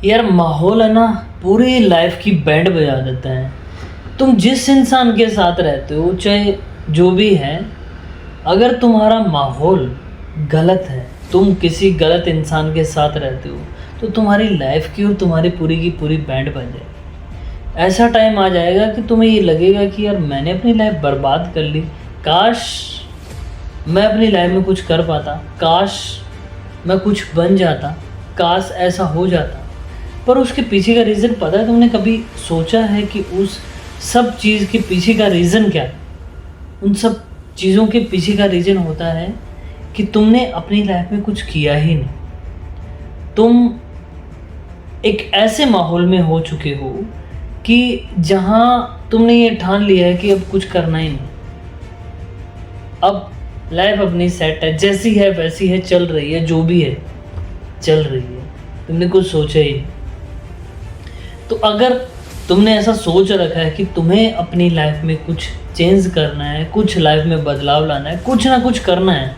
यार माहौल है ना, पूरी लाइफ की बैंड बजा देता है। तुम जिस इंसान के साथ रहते हो, चाहे जो भी है, अगर तुम्हारा माहौल गलत है, तुम किसी गलत इंसान के साथ रहते हो, तो तुम्हारी लाइफ की और तुम्हारी पूरी की पूरी बैंड बज जाएगी। ऐसा टाइम आ जाएगा कि तुम्हें ये लगेगा कि यार मैंने अपनी लाइफ बर्बाद कर ली। काश मैं अपनी लाइफ में कुछ कर पाता, काश मैं कुछ बन जाता, काश ऐसा हो जाता। पर उसके पीछे का रीज़न पता है? तुमने कभी सोचा है कि उस सब चीज़ के पीछे का रीज़न क्या है? उन सब चीज़ों के पीछे का रीज़न होता है कि तुमने अपनी लाइफ में कुछ किया ही नहीं। तुम एक ऐसे माहौल में हो चुके हो कि जहाँ तुमने ये ठान लिया है कि अब कुछ करना ही नहीं। अब लाइफ अपनी सेट है, जैसी है वैसी है, चल रही है, जो भी है चल रही है, तुमने कुछ सोचा ही नहीं। तो अगर तुमने ऐसा सोच रखा है कि तुम्हें अपनी लाइफ में कुछ चेंज करना है, कुछ लाइफ में बदलाव लाना है, कुछ ना कुछ करना है,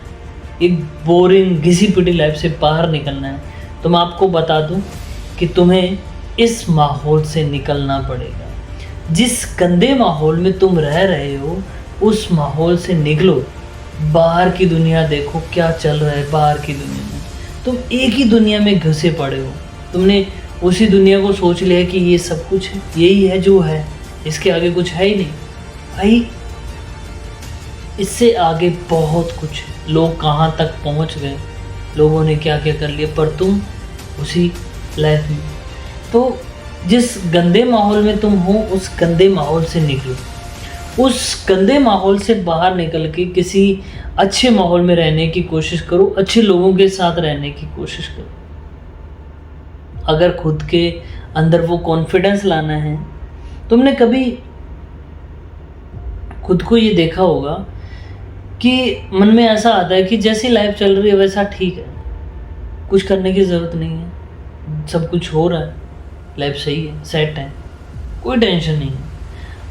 एक बोरिंग घिसी पिटी लाइफ से बाहर निकलना है, तो मैं आपको बता दूं कि तुम्हें इस माहौल से निकलना पड़ेगा। जिस गंदे माहौल में तुम रह रहे हो, उस माहौल से निकलो। बाहर की दुनिया देखो क्या चल रहा है। बाहर की दुनिया में तुम एक ही दुनिया में घुसे पड़े हो। तुमने उसी दुनिया को सोच लिया कि ये सब कुछ है, यही है जो है, इसके आगे कुछ है ही नहीं। भाई इससे आगे बहुत कुछ है। लोग कहाँ तक पहुँच गए, लोगों ने क्या क्या कर लिया, पर तुम उसी लाइफ में। तो जिस गंदे माहौल में तुम हो, उस गंदे माहौल से निकलो। उस गंदे माहौल से बाहर निकल के किसी अच्छे माहौल में रहने की कोशिश करो, अच्छे लोगों के साथ रहने की कोशिश करो। अगर खुद के अंदर वो कॉन्फिडेंस लाना है, तुमने कभी खुद को ये देखा होगा कि मन में ऐसा आता है कि जैसी लाइफ चल रही है वैसा ठीक है, कुछ करने की ज़रूरत नहीं है, सब कुछ हो रहा है, लाइफ सही है, सेट है, कोई टेंशन नहीं है।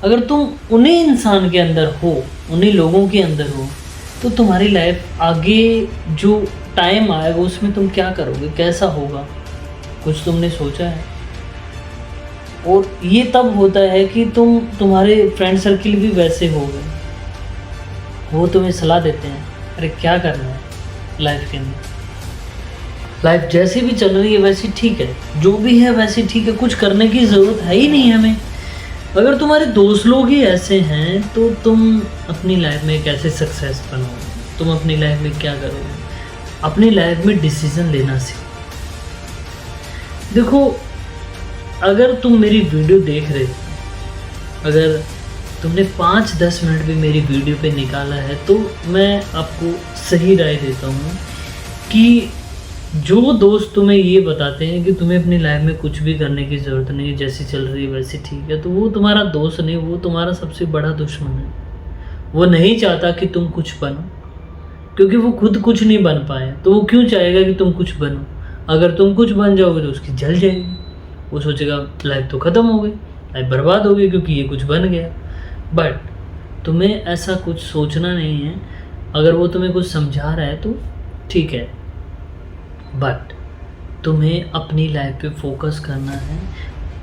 अगर तुम उन्हीं इंसान के अंदर हो, उन्हीं लोगों के अंदर हो, तो तुम्हारी लाइफ आगे जो टाइम आएगा उसमें तुम क्या करोगे, कैसा होगा, कुछ तुमने सोचा है? और ये तब होता है कि तुम्हारे फ्रेंड सर्किल भी वैसे हो गए, वो तुम्हें सलाह देते हैं, अरे क्या करना है लाइफ के अंदर, लाइफ जैसी भी चल रही है वैसी ठीक है, जो भी है वैसी ठीक है, कुछ करने की ज़रूरत है ही नहीं हमें। अगर तुम्हारे दोस्त लोग ही ऐसे हैं तो तुम अपनी लाइफ में कैसे सक्सेस बनोगे? तुम अपनी लाइफ में क्या करोगे? अपनी लाइफ में डिसीजन लेना सीखो। देखो, अगर तुम मेरी वीडियो देख रहे हो, अगर तुमने 5-10 मिनट भी मेरी वीडियो पे निकाला है, तो मैं आपको सही राय देता हूँ कि जो दोस्त तुम्हें ये बताते हैं कि तुम्हें अपनी लाइफ में कुछ भी करने की ज़रूरत नहीं है, जैसी चल रही है वैसी ठीक है, तो वो तुम्हारा दोस्त नहीं, वो तुम्हारा सबसे बड़ा दुश्मन है। वो नहीं चाहता कि तुम कुछ बनो, क्योंकि वो खुद कुछ नहीं बन पाए, तो वो क्यों चाहेगा कि तुम कुछ बनो? अगर तुम कुछ बन जाओगे तो उसकी जल जाएगी, वो सोचेगा लाइफ तो ख़त्म हो गई, लाइफ बर्बाद हो गई क्योंकि ये कुछ बन गया। बट तुम्हें ऐसा कुछ सोचना नहीं है। अगर वो तुम्हें कुछ समझा रहा है तो ठीक है, बट तुम्हें अपनी लाइफ पे फोकस करना है।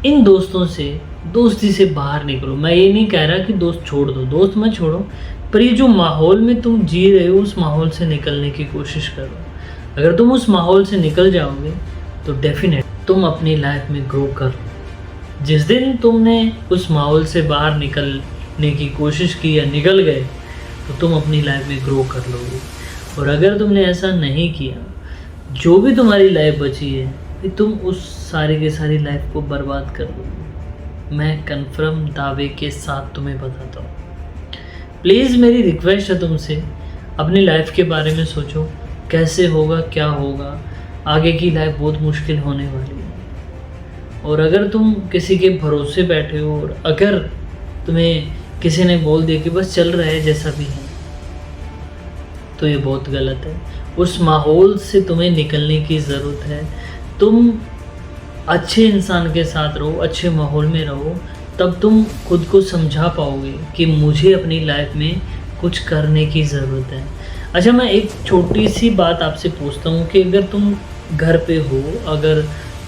इन दोस्तों से, दोस्ती से बाहर निकलो। मैं ये नहीं कह रहा कि दोस्त छोड़ दो, दोस्त मत छोड़ो, पर ये जो माहौल में तुम जी रहे हो उस माहौल से निकलने की कोशिश करो। अगर तुम उस माहौल से निकल जाओगे तो डेफिनेट तुम अपनी लाइफ में ग्रो कर। जिस दिन तुमने उस माहौल से बाहर निकलने की कोशिश की या निकल गए, तो तुम अपनी लाइफ में ग्रो कर लोगे। और अगर तुमने ऐसा नहीं किया, जो भी तुम्हारी लाइफ बची है, कि तुम उस सारी की सारी लाइफ को बर्बाद कर दोगे। मैं कन्फर्म दावे के साथ तुम्हें बताता हूँ। प्लीज़ मेरी रिक्वेस्ट है तुमसे, अपनी लाइफ के बारे में सोचो, कैसे होगा, क्या होगा, आगे की लाइफ बहुत मुश्किल होने वाली है। और अगर तुम किसी के भरोसे बैठे हो, और अगर तुम्हें किसी ने बोल दिया कि बस चल रहा है जैसा भी है, तो ये बहुत गलत है। उस माहौल से तुम्हें निकलने की ज़रूरत है। तुम अच्छे इंसान के साथ रहो, अच्छे माहौल में रहो, तब तुम खुद को समझा पाओगे कि मुझे अपनी लाइफ में कुछ करने की ज़रूरत है। अच्छा, मैं एक छोटी सी बात आपसे पूछता हूँ कि अगर तुम घर पे हो, अगर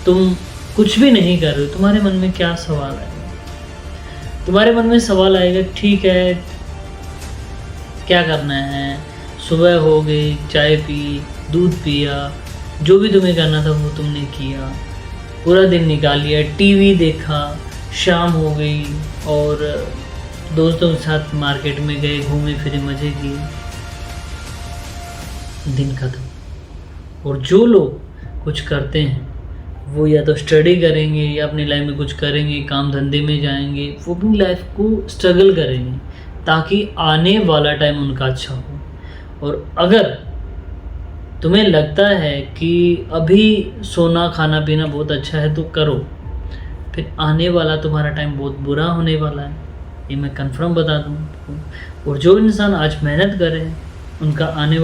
तुम कुछ भी नहीं कर रहे हो, तुम्हारे मन में क्या सवाल आएगा? तुम्हारे मन में सवाल आएगा, ठीक है क्या करना है, सुबह हो गई, चाय पी, दूध पिया, जो भी तुम्हें करना था वो तुमने किया, पूरा दिन निकाल लिया, टीवी देखा, शाम हो गई और दोस्तों के साथ मार्केट में गए, घूमे फिरे, मज़े किए, दिन खत्म। और जो लोग कुछ करते हैं वो या तो स्टडी करेंगे या अपनी लाइफ में कुछ करेंगे, काम धंधे में जाएंगे, वो अपनी लाइफ को स्ट्रगल करेंगे ताकि आने वाला टाइम उनका अच्छा हो। और अगर तुम्हें लगता है कि अभी सोना खाना पीना बहुत अच्छा है तो करो, फिर आने वाला तुम्हारा टाइम बहुत बुरा होने वाला है, ये मैं कंफर्म बता दूँ। और जो इंसान आज मेहनत कर रहे हैं उनका आने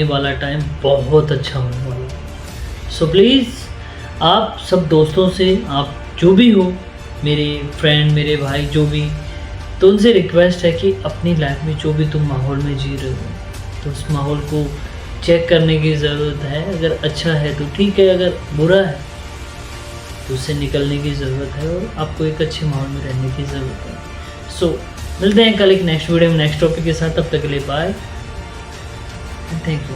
वाला टाइम बहुत अच्छा होने वाला है। सो प्लीज़ आप सब दोस्तों से, आप जो भी हो, मेरे फ्रेंड, मेरे भाई, जो भी, तो उनसे रिक्वेस्ट है कि अपनी लाइफ में जो भी तुम माहौल में जी रहे हो तो उस माहौल को चेक करने की ज़रूरत है। अगर अच्छा है तो ठीक है, अगर बुरा है तो उससे निकलने की ज़रूरत है और आपको एक अच्छे माहौल में रहने की ज़रूरत है। सो मिलते हैं कल एक नेक्स्ट वीडियो में नेक्स्ट टॉपिक के साथ। तब तक के लिए बाय, थैंक यू।